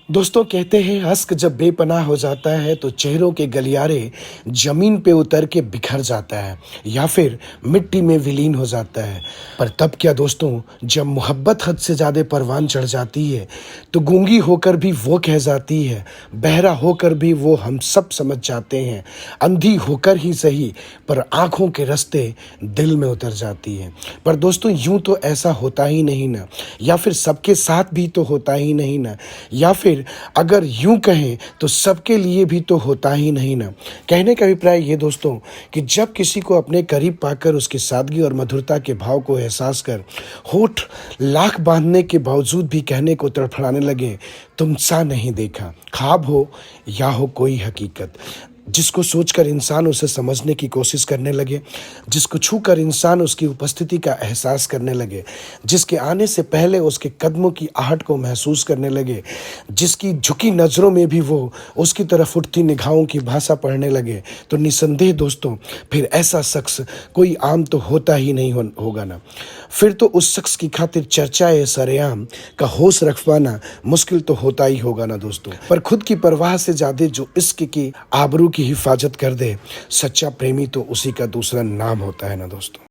दोस्तों कहते हैं अश्क जब बेपनाह हो जाता है तो चेहरों के गलियारे जमीन पे उतर के बिखर जाता है या फिर मिट्टी में विलीन हो जाता है। पर तब क्या दोस्तों, जब मोहब्बत हद से ज़्यादा परवान चढ़ जाती है तो गूंगी होकर भी वो कह जाती है, बहरा होकर भी वो हम सब समझ जाते हैं, अंधी होकर ही सही पर आँखों के रास्ते दिल में उतर जाती है। पर दोस्तों यूं तो ऐसा होता ही नहीं ना, या फिर सबके साथ भी तो होता ही नहीं ना, या फिर अगर यूं कहें तो सबके लिए भी तो होता ही नहीं ना। कहने का अभिप्राय ये दोस्तों कि जब किसी को अपने करीब पाकर उसकी सादगी और मधुरता के भाव को एहसास कर होठ लाख बांधने के बावजूद भी कहने को तड़फड़ाने लगे, तुम सा नहीं देखा, ख्वाब हो या हो कोई हकीकत। जिसको सोचकर इंसान उसे समझने की कोशिश करने लगे, जिसको छूकर इंसान उसकी उपस्थिति का एहसास करने लगे, जिसके आने से पहले उसके कदमों की आहट को महसूस करने लगे, जिसकी झुकी नज़रों में भी वो उसकी तरफ उठती निगाहों की भाषा पढ़ने लगे, तो निसंदेह दोस्तों फिर ऐसा शख्स कोई आम तो होता ही नहीं होगा ना। फिर तो उस शख्स की खातिर चर्चा सरेआम का होश रखवाना मुश्किल तो होता ही होगा ना दोस्तों। पर खुद की परवाह से ज़्यादा जो इश्क की आबरू की हिफाजत कर दे, सच्चा प्रेमी तो उसी का दूसरा नाम होता है ना दोस्तों।